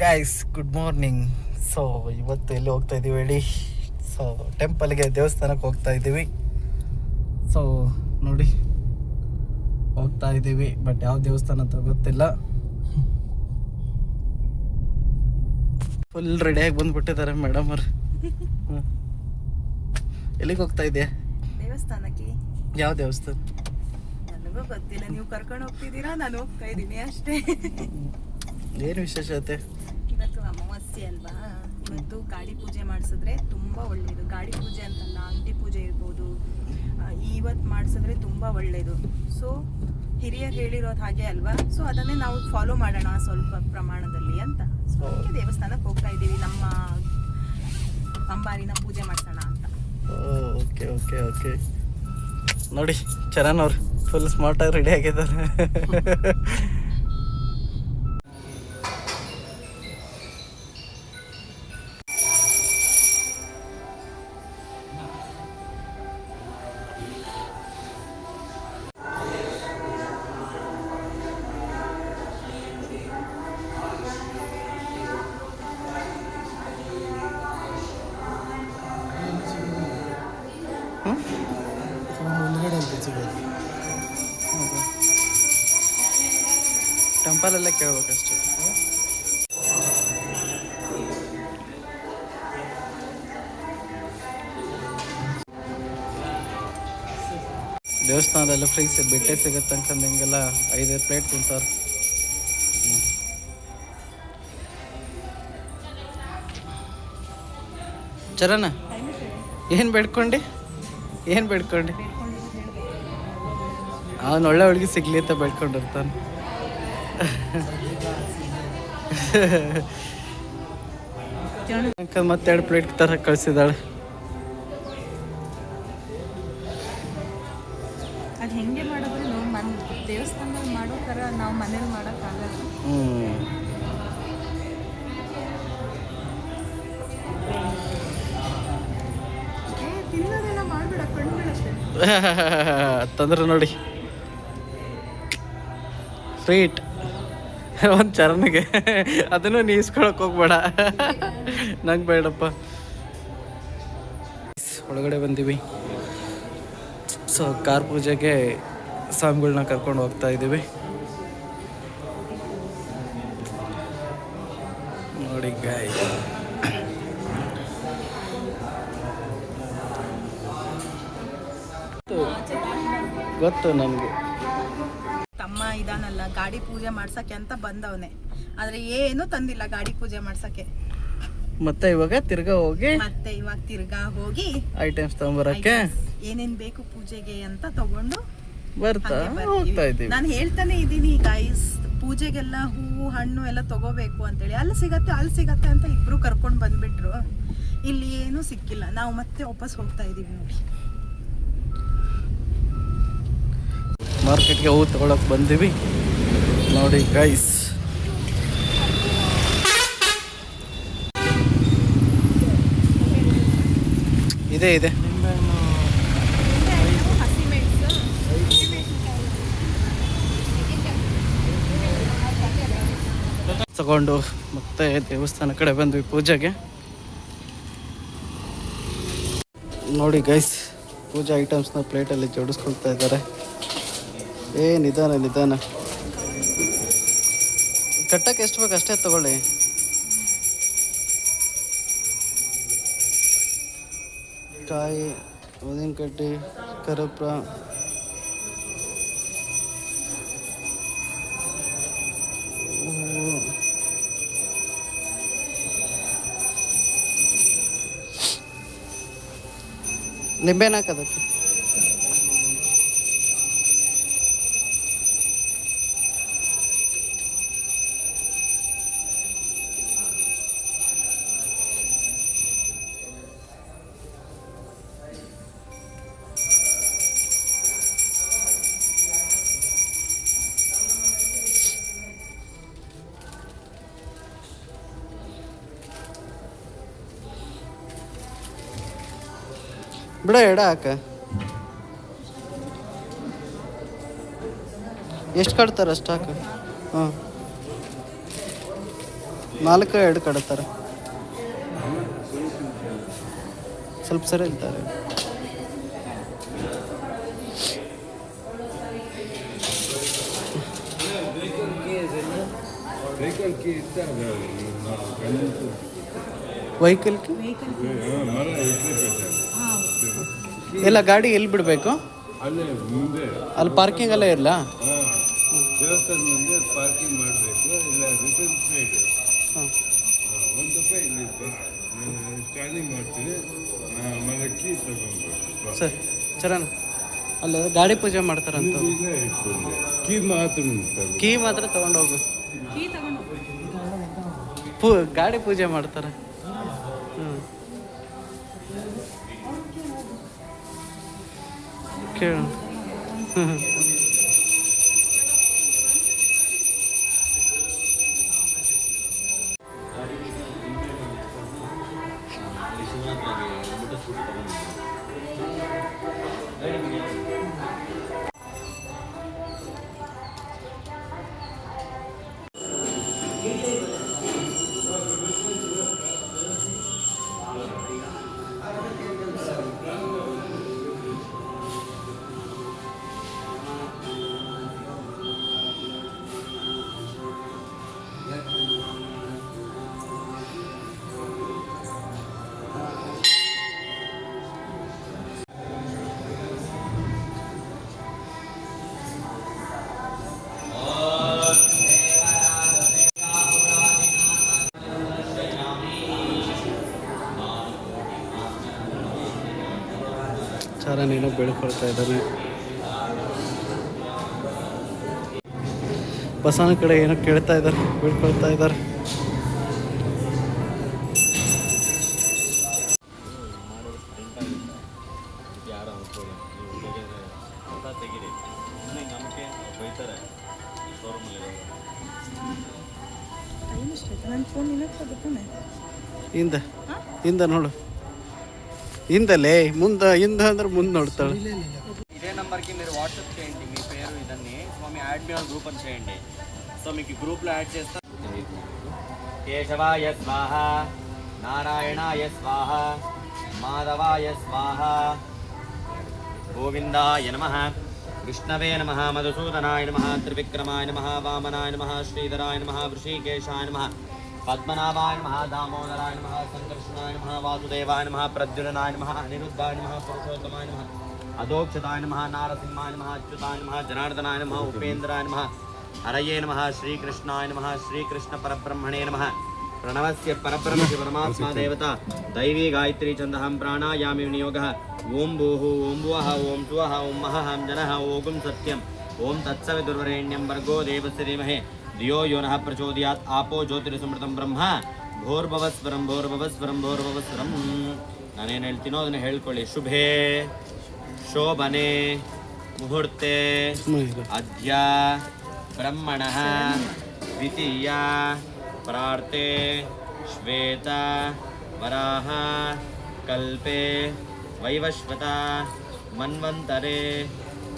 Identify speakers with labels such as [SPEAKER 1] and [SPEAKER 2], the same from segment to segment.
[SPEAKER 1] Guys, good morning. So ಇವತ್ತು ಎಲ್ಲಿ ಹೋಗ್ತಾ ಇದ್ದೀವಿ ಹೇಳಿ? ಸೊ ಟೆಂಪಲ್ಗೆ, ದೇವಸ್ಥಾನಕ್ಕೆ ಹೋಗ್ತಾ ಇದ್ದೀವಿ. ಸೊ ನೋಡಿ, ಹೋಗ್ತಾ ಇದ್ದೀವಿ. ಬಟ್ ಯಾವ ದೇವಸ್ಥಾನ ಅಂತ ಗೊತ್ತಿಲ್ಲ. ಫುಲ್ ರೆಡಿಯಾಗಿ ಬಂದ್ಬಿಟ್ಟಿದ್ದಾರೆ ಮೇಡಮ್ ಅವ್ರು. ಎಲ್ಲಿಗೆ ಹೋಗ್ತಾ ಇದೆಯಾ?
[SPEAKER 2] ದೇವಸ್ಥಾನಕ್ಕೆ.
[SPEAKER 1] ಯಾವ ದೇವಸ್ಥಾನ
[SPEAKER 2] ನನಗೂ ಗೊತ್ತಿಲ್ಲ, ನೀವು ಕರ್ಕೊಂಡು ಹೋಗ್ತಿದ್ದೀರಾ, ನಾನು ಹೋಗ್ತಾ ಇದ್ದೀನಿ ಅಷ್ಟೇ.
[SPEAKER 1] ಏನು ವಿಶೇಷತೆ?
[SPEAKER 2] ಇವತ್ತು ಅಮಾವಾಸ್ಯೆ ಅಲ್ವಾ? ಇವತ್ತು ಗಾಡಿ ಪೂಜೆ ಮಾಡಿಸಿದ್ರೆ ತುಂಬಾ ಒಳ್ಳೇದು. ಗಾಡಿ ಪೂಜೆ ಅಂತಲ್ಲ, ಅಂಗಡಿ ಪೂಜೆ ಇರ್ಬೋದು, ಇವತ್ತು ಮಾಡಿಸಿದ್ರೆ ತುಂಬಾ ಒಳ್ಳೇದು. ಸೊ ಹಿರಿಯರು ಹೇಳಿರೋದು ಹಾಗೆ ಅಲ್ವಾ? ಸೊ ಅದನ್ನೇ ನಾವು ಫಾಲೋ ಮಾಡೋಣ ಸ್ವಲ್ಪ ಪ್ರಮಾಣದಲ್ಲಿ ಅಂತ. ಸೊ ಅದಕ್ಕೆ ದೇವಸ್ಥಾನಕ್ಕೆ ಹೋಗ್ತಾ ಇದ್ದೀವಿ, ನಮ್ಮ ಅಂಬಾರಿನ ಪೂಜೆ ಮಾಡ್ಸೋಣ ಅಂತ.
[SPEAKER 1] Okay okay okay. ನೋಡಿ, ಚರಣ್ ಅವ್ರು ಫುಲ್ ಸ್ಮಾರ್ಟಾಗಿ ರೆಡಿ ಆಗಿದ್ದಾರೆ. ಟೆಂಪಲಲ್ಲೇ ಕೇಳ್ಬೇಕಷ್ಟೆ. ದೇವಸ್ಥಾನದಲ್ಲ ಫ್ರೀ ಬಿಟ್ಟೆ ಸಿಗುತ್ತೆ ಅನ್ಕಂಡು ಹಿಂಗೆಲ್ಲ 5 ಪ್ಲೇಟ್ ತಿಂತಾರೆ. ಚರಣ, ಏನು ಬೇಡ್ಕೊಂಡು? ಅವನು ಒಳ್ಳೆ ಹುಡುಗಿ ಸಿಗ್ಲಿ ಅಂತ ಬೇಡ್ಕೊಂಡಿರ್ತಾನೆ. ಮತ್ತೆ 2 ಪ್ಲೇಟ್ ತರ ಕಳ್ಸಿದಾಳೆ.
[SPEAKER 2] ಅದು ಹೆಂಗೆ ಮಾಡಿದ್ರೆ ದೇವಸ್ಥಾನದಲ್ಲಿ ಮಾಡೋ ಥರ ನಾವು ಮನೇಲಿ ಮಾಡೋಕ್ಕಾಗಲ್ಲ. ತಿನ್ನೋದೆಲ್ಲ ಮಾಡ್ಬೇಡ, ಕಣ್ಬಿಡತ್ತೆ
[SPEAKER 1] ತಂದ್ರೆ ನೋಡಿ ಫ್ರೀಟ್ ಒಂದು ಚರಣಿಗೆ. ಅದನ್ನು ನೀ ಇಸ್ಕೊಳಕ್ಕೆ ಹೋಗ್ಬೇಡ, ನಂಗೆ ಬೇಡಪ್ಪ. ಒಳಗಡೆ ಬಂದೀವಿ. ಸೊ ಕಾರ್ ಪೂಜೆಗೆ ಸ್ವಾಮಿಗಳನ್ನ ಕರ್ಕೊಂಡು ಹೋಗ್ತಾ ಇದ್ದೀವಿ. ನೋಡಿ ಗಾಯ್, ಗೊತ್ತು ನನಗೆ.
[SPEAKER 2] ತಮ್ಮ ಇದಾನಲ್ಲ, ಗಾಡಿ ಪೂಜೆ ಮಾಡ್ಸಕ್ಕೆ ಅಂತ ಬಂದವನೆ, ಆದ್ರೆ ಏನು ತಂದಿಲ್ಲ ಗಾಡಿ ಪೂಜೆ ಮಾಡ್ಸಕ್ಕೆ.
[SPEAKER 1] ಮತ್ತೆ ಇವಾಗ ತಿರ್ಗಾ ಹೋಗಿ ಐಟಮ್ಸ್ ತಗೊಂಬರಕ್ಕೆ
[SPEAKER 2] ಏನೇನ್ ಬೇಕು ಪೂಜೆಗೆ ಅಂತ ತಗೊಂಡು
[SPEAKER 1] ಹೋಗ್ತಾ ಇದ್ದೀವಿ.
[SPEAKER 2] ನಾನು ಹೇಳ್ತಾನೆ ಇದ್ದೀನಿ ಗೈಸ್, ಪೂಜೆಗೆಲ್ಲ ಹೂವು ಹಣ್ಣು ಎಲ್ಲ ತಗೋಬೇಕು ಅಂತೇಳಿ. ಅಲ್ಲಿ ಸಿಗತ್ತೆ ಅಂತ ಇಬ್ರು ಕರ್ಕೊಂಡು ಬಂದ್ಬಿಟ್ರು. ಇಲ್ಲಿ ಏನು ಸಿಕ್ಕಿಲ್ಲ. ನಾವು ಮತ್ತೆ ವಾಪಸ್ ಹೋಗ್ತಾ ಇದೀವಿ. ನೋಡಿ,
[SPEAKER 1] ಮಾರ್ಕೆಟ್ಗೆ ಹೂ ತಗೊಳಕ್ ಬಂದೀವಿ. ನೋಡಿ ಗೈಸ್, ಇದೆ ತಗೊಂಡು ಮತ್ತೆ ದೇವಸ್ಥಾನ ಕಡೆ ಬಂದ್ವಿ ಪೂಜೆಗೆ. ನೋಡಿ ಗೈಸ್, ಪೂಜಾ ಐಟಮ್ಸ್ನ ಪ್ಲೇಟಲ್ಲಿ ಜೋಡಿಸ್ಕೊಳ್ತಾ ಇದ್ದಾರೆ. ನಿಧಾನ ಕಟ್ಟಕ್ಕೆ ಎಷ್ಟು ಬೇಕು ಅಷ್ಟೇ ತಗೊಳ್ಳಿ. ಕಾಯಿ, ಊದಿನ ಕಡ್ಡಿ, ಕರ್ಪೂರ, ನಿಂಬೆನ ಹಾಕೋದಕ್ಕೆ. ಬಿಡ, ಎಡ ಹಾಕ. ಎಷ್ಟು ಕಟ್ತಾರೆ ಅಷ್ಟು ಹಾಕ. ಹಾಂ, 4 2 ಕಡತಾರೆ. ಸ್ವಲ್ಪ ಸರಿ ಇರ್ತಾರೆ. ವೆಹಿಕಲ್ ಎಲ್ಲ ಗಾಡಿ ಎಲ್ಲಿ ಬಿಡಬೇಕು? ಅಲ್ಲಿ ಪಾರ್ಕಿಂಗ್ ಎಲ್ಲ ಇರಲ್ಲ.
[SPEAKER 3] ದೇವಸ್ಥಾನ ಮುಂದೆ ಪಾರ್ಕಿಂಗ್ ಮಾಡಬೇಕು. ಇಲ್ಲ ರಿಟರ್ನ್ ಸೈಡ್ ₹1 ಇಲ್ಲಿ ಸ್ಟ್ಯಾಂಡಿಂಗ್ ಮಾಡ್ತೀನಿ. ಆಮೇಲೆ ಕೀ ತಗೊಂಡ್ಬೇಕು
[SPEAKER 1] ಸರ್ ಚರಣ ಅಲ್ಲ ಗಾಡಿ ಪೂಜೆ ಮಾಡ್ತಾರಂತ. ಕೀ ಮಾತ್ರ ತಗೊಂಡೋಗು. ಗಾಡಿ ಪೂಜೆ ಮಾಡ್ತಾರೆ. ಕೇಳ ಚರಣ ಏನೋ ಬೆಳ್ಕೊಳ್ತಾ ಇದ್ದಾನೆ. ಬಸವನ ಕಡೆ ಏನೋ ಕೇಳ್ತಾ ಇದ್ದಾರೆ, ಬೆಳ್ಕೊಳ್ತಾ ಇದ್ದಾರೆ. ಹಿಂದ ನೋಡು, ಹಿಂದಲೇ ಹಿಂದ ಅಂದ್ರೆ ముందు ನೋಡ್తాడు.
[SPEAKER 4] ఇదే నెంబర్కి మీరు వాట్సాప్ చేయండి మీ పేరు ఇదన్నీ. So me add me on group అని చేయండి. సో మీకు గ్రూప్లో యాడ్ చేస్తా. కేశవాయ స్వాహ, నారాయణాయ స్వాహ, మాధవాయ స్వాహ, గోవిందాయ నమః, విష్ణవే నమః, మధుసూదనాయ నమః, త్రివిక్రమాయ నమః, వామనాయ నమః, శ్రీధరాయ నమః, వృషికేశాయ నమః, పద్మనాభాయ నమః, దామోదరాయ నమః, సంకర్షణాయ నమః, వాసుదేవాయ నమః, ప్రద్యుమ్నాయ నమః, అనిరుద్ధాయ నమః, పురుషోత్తమాయ నమః, అధోక్షతాయ నమః, నారసింహాయ నమః, అచ్యుతాయ నమః, జనార్దనాయ నమః, ఉపేంద్రాయ నమః, హరయే నమః, శ్రీకృష్ణాయ నమః, శ్రీకృష్ణ పరబ్రహ్మణే నమః. ప్రణవస్య పరబ్రహ్మ పరమాత్మా దేవత దైవీ గాయత్రీ ఛందః ప్రాణాయామి వినియోగః. ఓం భూః ఓం భువః ఓం స్వః ఓం మహః జనః ఓం సత్యం ఓం తత్సవితుర్వరేణ్యం భర్గో దేవస్య ధీమహి ಧಿಯೋ ಯೋ ನಃ ಪ್ರಚೋದಯಾತ್. ಆಪೋ ಜ್ಯೋತಿರಸಮೃತಂ ಬ್ರಹ್ಮ ಭೋರ್ಭವಸ್ವರಂ ಭೋರ್ಭವಸ್ವರಂ ಭೋರ್ಭವಸ್ವರಂ. ನಾನೇನು ಹೇಳ್ತೀನೋ ಅದನ್ನು ಹೇಳ್ಕೊಳ್ಳಿ. ಶುಭೇ ಶೋಭನೆ ಮುಹೂರ್ತೆ ಅದ್ಯ ಬ್ರಹ್ಮಣಃ ದ್ವಿತೀಯ ಪ್ರಾರ್ತೆ ಶ್ವೇತ ವರಾಹ ಕಲ್ಪೆ ವೈವಸ್ವತ ಮನ್ವಂತರೆ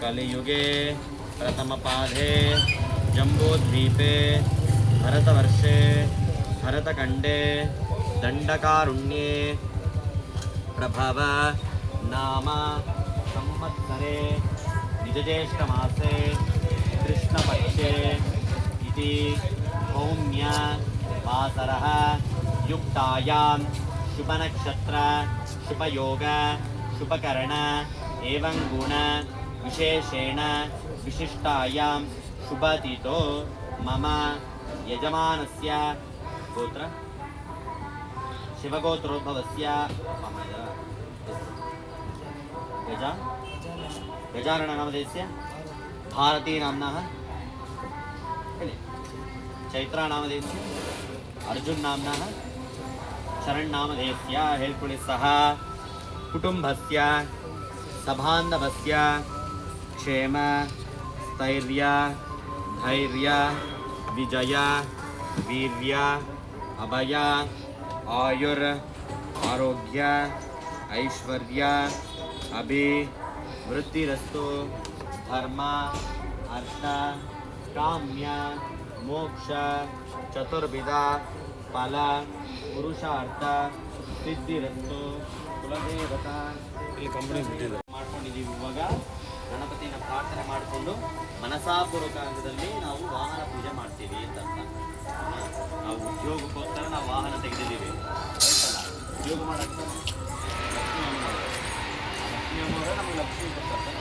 [SPEAKER 4] ಕಲಿಯುಗೆ ಪ್ರಥಮಪಾಧೆ जम्बूद्वीपे भरतवर्षे भरतखण्डे दण्डकारुण्ये प्रभव नाम संवत्सरे निजज्येष्ठमासे कृष्णपक्षे इति सौम्य वासरः युक्तायां शुभनक्षत्र शुभयोग शुभकर्ण एवं गुण विशेषेण विशिष्टायां शुभतिथो मम यजमानस्य गोत्र शिवगोत्रोद्भवस्य गजानननामधेयस्य भारतीनाम्नः चैत्रानामधेयस्य अर्जुननाम्नः शरणनामधेयस्य हेल्पुळि सह कुटुम्बस्य सबान्धवस्य क्षेम स्थैर्य धैर्य विजय वीर्य अभय आयुर आरोग्य ऐश्वर्य अभिवृद्धिरस्तु. धर्म अर्थ काम्य मोक्ष चतुर्विध ಫಲ ಪುರುಷಾರ್ಥ ಸಿದ್ಧಿರಸ್ತು ಕುಲದೇವತಾ ಇಲ್ಲಿ ಕಂಪನಿ ಮಾಡ್ಕೊಂಡಿದ್ದೀವಿ. ಇವಾಗ ಗಣಪತಿನ ಪ್ರಾರ್ಥನೆ ಮಾಡಿಕೊಂಡು ಮನಸಾಪೂರ್ವಕದಲ್ಲಿ ನಾವು ವಾಹನ ಪೂಜೆ ಮಾಡ್ತೀವಿ ಅಂತ ಅರ್ಥ. ನಾವು ಉದ್ಯೋಗಕ್ಕೋಸ್ಕರ ನಾವು ವಾಹನ ತೆಗೆದಿದ್ದೀವಿ, ಆಯ್ತಲ್ಲ. ಉದ್ಯೋಗ ಮಾಡೋಕ್ಕೆ ಲಕ್ಷ್ಮಿ ಅಮ್ಮವರೇ ನಮಗೆ ಲಕ್ಷ್ಮಿ ಕೊಡ್ತಾರೆ.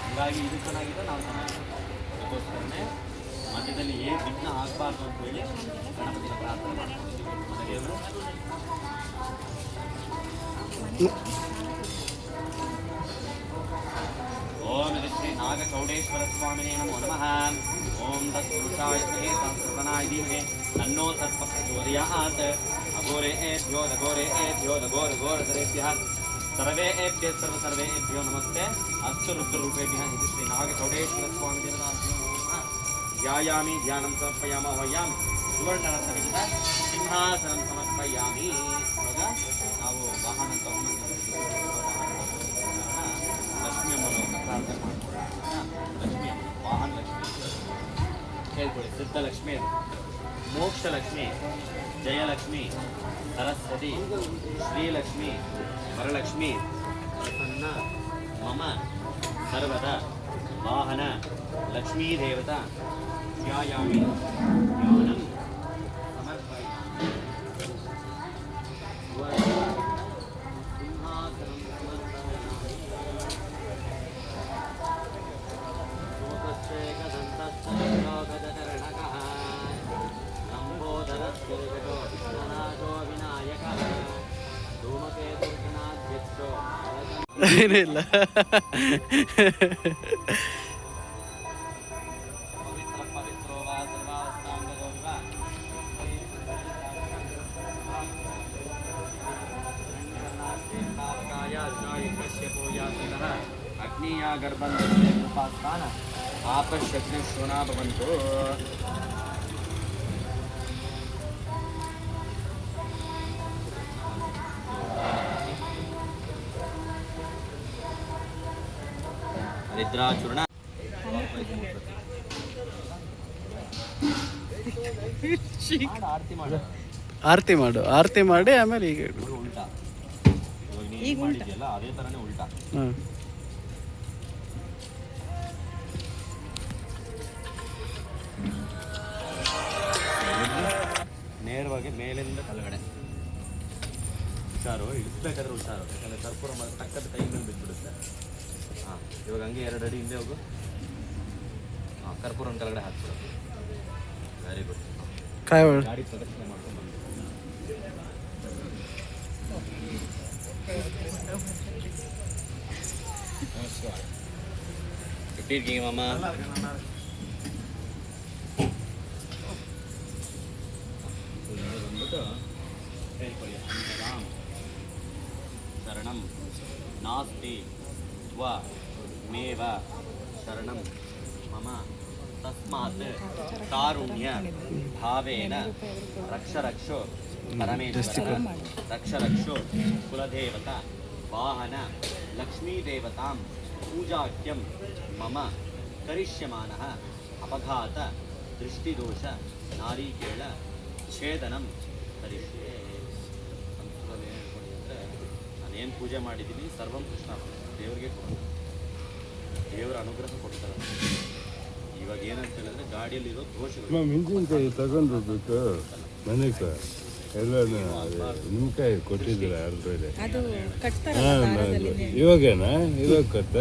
[SPEAKER 4] ಹೀಗಾಗಿ ಇದು ಚೆನ್ನಾಗಿದೆ, ನಾವು ಚೆನ್ನಾಗಿದೆ. ಅದಕ್ಕೋಸ್ಕರನೇ ಮಧ್ಯದಲ್ಲಿ ಏನು ವಿಘ್ನ ಆಗಬಾರ್ದು ಅಂತ ಹೇಳಿ ಗಣಪತಿನ ಪ್ರಾರ್ಥನೆ ಮಾಡ್ಕೊಂಡಿದ್ದೀವಿ. ಮನೆಯವರು ಓಂ ಶ್ರೀ ನಾಗಚೌಡೇಶ್ವರ ಸ್ವಾಮಿನೇ ನಮೋ ನಮಃ. ಓಂ ತತ್ಪುರುಷಾಯ ವಿದ್ಮಹೇ ಸಹಸ್ರನಾಯ ಧೀಮಹಿ ತನ್ನೋ ತತ್ಪ್ರಚೋದಯಾತ್. ಅಘೋರೇಭ್ಯೋ ನಘೋರೇಭ್ಯೋ ನಘೋರಘೋರಧರೇಭ್ಯಃ ಸರ್ವೇಭ್ಯಃ ಸರ್ವೇಭ್ಯೋ ನಮಸ್ತೆ. ಅಸ್ತು ರುದ್ರರೂಪೇಭ್ಯಃ ಇತಿ ಶ್ರೀ ನಾಗಚೌಡೇಶ್ವರ ಸ್ವಾಮಿ ದೇವತಾಭ್ಯೋ ನಮಃ. ಧ್ಯಾಯಾಮಿ ಧ್ಯಾನಂ ಸಮರ್ಪಯಾಮ ವಯ್ಯಾಮಿ ಸುವರ್ಣರತ್ನವಿಂದ ಸಿಂಹಾಸನಂ ಸಮರ್ಪಯಾಮಿ. ಇವಾಗ ನಾವು ವಾಹನ ತಗೊಂಡು ಲಕ್ಷ್ಮಿ ಅಮ್ಮನವ್ರನ್ನ ಪ್ರಾರ್ಥನೆ ಮಾಡ್ಕೊಳ್ಳೋಣ. ಲಕ್ಷ್ಮಿ ಅಮ್ಮ, ವಾಹನ ಲಕ್ಷ್ಮಿ ಹೇಳ್ಕೊಳ್ಳಿ. ಸಿದ್ಧಲಕ್ಷ್ಮಿ, ಮೋಕ್ಷಲಕ್ಷ್ಮಿ, ಜಯಲಕ್ಷ್ಮಿ, ಸರಸ್ವತಿ, ಶ್ರೀಲಕ್ಷ್ಮಿ, ವರಲಕ್ಷ್ಮಿ ಪ್ರಸನ್ನ ಮಮ ಸರ್ವದ ವಾಹನ ಲಕ್ಷ್ಮೀ ದೇವತಾ ಧ್ಯಾಯಾಮಿ ಧ್ಯಾನಂ ಸಮರ್ಪಯಾಮಿ.
[SPEAKER 1] ಏನಿಲ್ಲ.
[SPEAKER 4] ಅಗ್ನಿಯ ಗರ್ಭಂಧ ಕೃಪಾಸ್ಥಾನ ಆಪಶ್ಯಗ್ನ ಶೋನಾ ಭವಂತು. ಹರಿದ್ರಾಚೂರ್ಣ ಆರತಿ ಮಾಡು.
[SPEAKER 1] ಆರತಿ ಮಾಡು, ಆರತಿ ಮಾಡಿ ಆಮೇಲೆ ಈಗ ಇಡು.
[SPEAKER 4] ಉಲ್ಟಾ ಈಗ ಮಾಡಿದ್ಯಲ್ಲ ಅದೇ ಥರನೇ ಉಲ್ಟಾ.
[SPEAKER 1] ಹಾಂ,
[SPEAKER 4] ನೇರವಾಗಿ ಮೇಲಿಂದ ಕೆಳಗಡೆ ಹುಷಾರು, ಇಳಿಸ್ಬೇಕಾದ್ರೆ ಹುಷಾರು, ಯಾಕಂದರೆ ಕರ್ಪೂರ ಟಕ್ಕದ ಕೈ ಮೇಲೆ ಬಿದ್ದುಬಿಡುತ್ತೆ. ಹಾಂ, ಇವಾಗ ಹಂಗೆ 2 ಅಡಿ ಹಿಂದೆ ಹೋಗು. ಹಾಂ, ಕರ್ಪೂರನ ಕೆಳಗಡೆ ಹಾಕ್ಬಿಡು. Very good.
[SPEAKER 1] ಕಾಯಿ ಒಳ್ಳೆ
[SPEAKER 4] ಗಾಡಿ ಪ್ರದಕ್ಷಿಣೆ ಮಾಡ್ಕೊಂಡು ಬಂದು ನಮಸ್ಕಾರ. ಇಟ್ಟಿರ್ಗಿ ಮಾಮ. ಬಂದ್ಬಿಟ್ಟು ಹೇಳ್ಕೊಳ್ಳಿ. ಅಂಜರಾಮ್ ಶರಣಂ ನಾಸ್ತಿ ತ್ವ ಮೇವ ಶರಣಂ ಮಮ ತಸ್ಮಾತ್ ಕಾರುಣ್ಯ ಭಾವೇನ ರಕ್ಷ ರಕ್ಷೋ ಪರಮೇಶ್ವರ ರಕ್ಷ ರಕ್ಷೋ ಕುಲದೇವತಾ ವಾಹನ ಲಕ್ಷ್ಮೀದೇವತಾಂ ಪೂಜಾಖ್ಯಂ ಮಮ ಕರಿಷ್ಯಮಾನಃ ಅಪಘಾತ ದೃಷ್ಟಿದೋಷ ನಾರೀಕೇಳ ಛೇದನಂ ಕರಿಷ್ಯೆ. ಸಂಸ್ಕೃತದಲ್ಲಿ ಏನು ಹೇಳ್ಕೊಳ್ಳಿ ಅಂದರೆ, ನಾನೇನು ಪೂಜೆ ಮಾಡಿದ್ದೀನಿ ಸರ್ವಂ ಕೃಷ್ಣ ದೇವರಿಗೆ ಕೊಡೋಣ, ದೇವರ ಅನುಗ್ರಹ ಕೊಡ್ತಾರೆ. ಇವಾಗ ಏನಂತ ಹೇಳಿದ್ರೆ ಗಾಡಿಯಲ್ಲಿರೋ ದೋಷಗಳು
[SPEAKER 3] ಮೆಣಸಿನ್ಕಾಯಿ ತಗೊಂಡೋಗ್ಬೇಕು ಮನೆಗೆ ಎಲ್ಲ ನಿಮ್ಕಾಯಿ ಕೊಟ್ಟಿದ್ದೀರ ಆಲ್ರೆಡಿ. ಇವಾಗೇನಾ? ಇವಾಗ ಕಟ್ಟ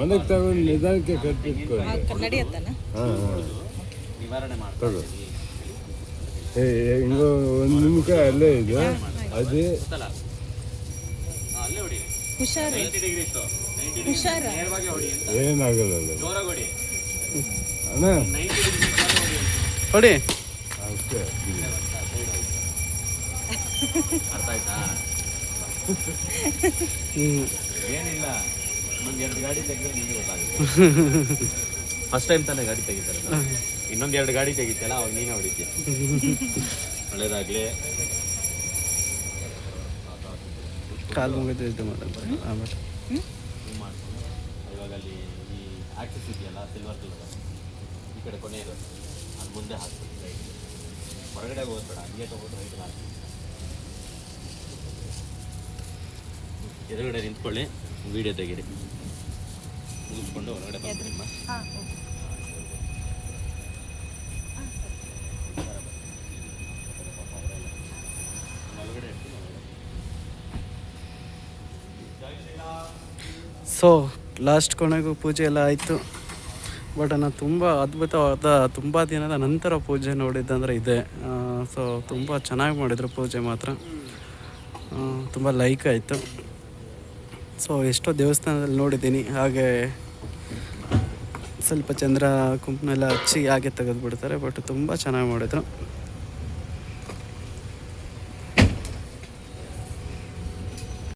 [SPEAKER 3] ಮನೆಗೆ ತಗೊಂಡು ನಿಧಾನಕ್ಕೆ ಕಟ್ಟಿಟ್ಕೊಂಡು ಹಾಂ ಹಾಂ
[SPEAKER 4] ನಿವಾರಣೆ
[SPEAKER 3] ತಗೋ.
[SPEAKER 4] ಮಾಡ್ತಾರೆ.
[SPEAKER 3] ಹಿಂಗೋ ಒಂದು ನಿಮ್ಕಾಯಿ ಅಲ್ಲೇ ಇದೆ ಅದೇ
[SPEAKER 4] ಅಲ್ಲೇ ಹೊಡಿ. 90 ಡಿಗ್ರಿ ಇತ್ತು, 90 ಡಿಗ್ರಿ ನೇರವಾಗಿ ಹೊಡಿ ಅಂತ.
[SPEAKER 3] ಏನಾಗಲ್ಲ ಅಲ್ಲ
[SPEAKER 4] ಜೋರಾಗಿ ಹೊಡಿ
[SPEAKER 3] ಅಣ್ಣ
[SPEAKER 4] 90 ಡಿಗ್ರಿ ಹೊಡಿ ಅಂತ.
[SPEAKER 1] ಹೊಡಿ.
[SPEAKER 3] ಅಷ್ಟೇ.
[SPEAKER 4] ಅರ್ಥ ಆಯ್ತಾ? ಏನಿಲ್ಲ, ಇನ್ನೊಂದು 2 ಗಾಡಿ ತೆಗೆದ್ರೆ ನಿಮಗೆ ಗೊತ್ತಾಗುತ್ತೆ. ಫಸ್ಟ್ ಟೈಮ್ ತಾನೇ ಗಾಡಿ ತೆಗಿತಾರೆ. ಇನ್ನೊಂದು 2 ಗಾಡಿ ತೆಗಿತಲ್ಲ, ಅವಾಗ ನೀನೇ ಹೊಡಿತೀಯ. ಒಳ್ಳೇದಾಗ್ಲಿ.
[SPEAKER 1] ಕಾಲು ಮುಗಿದು ಇದು ಮಾಡೋದು ಆಮೇಲೆ
[SPEAKER 4] ಮಾಡ್ಕೊಂಡು ಇವಾಗ ಅಲ್ಲಿ ಈ ಆಕ್ಸಿಸ್ ಇದೆಯಲ್ಲ ಸಿಲ್ವರ್ ಕಲರ್, ಈ ಕಡೆ ಕೊನೆ ಇರೋದು ಅದು ಮುಂದೆ ಹಾಕ್ಬೇಕು. ಹೊರಗಡೆ ಹೋಗ್ಬೇಡ, ಹಂಗೆ ತಗೊಂಡು ರೈಟ್ ಮಾಡಿ. ಎದುರುಗಡೆ ನಿಂತ್ಕೊಳ್ಳಿ, ವಿಡಿಯೋ ತೆಗೀರಿ. ಮುಗಿಸ್ಕೊಂಡು ಹೊರಗಡೆ ಬರ್ತೀರಿಮ್ಮ.
[SPEAKER 2] ಹಾಂ ಓಕೆ.
[SPEAKER 1] ಸೊ ಲಾಸ್ಟ್ ಕೊನೆಗೂ ಪೂಜೆ ಎಲ್ಲ ಆಯಿತು. ಬಟ್ ನಾನು ತುಂಬ ಅದ್ಭುತವಾದ ತುಂಬ ದಿನದ ನಂತರ ಪೂಜೆ ನೋಡಿದ್ದಂದರೆ ಇದೆ. ಸೊ ತುಂಬ ಚೆನ್ನಾಗಿ ಮಾಡಿದರು ಪೂಜೆ ಮಾತ್ರ, ತುಂಬ ಲೈಕ್ ಆಯಿತು. ಸೊ ಎಷ್ಟೋ ದೇವಸ್ಥಾನದಲ್ಲಿ ನೋಡಿದ್ದೀನಿ ಹಾಗೆ ಸ್ವಲ್ಪ ಚಂದ್ರ ಕುಂಕುಮೆಲ್ಲ ಹಚ್ಚಿ ಹಾಗೆ ತೆಗೆದುಬಿಡ್ತಾರೆ, ಬಟ್ ತುಂಬ ಚೆನ್ನಾಗಿ ಮಾಡಿದರು.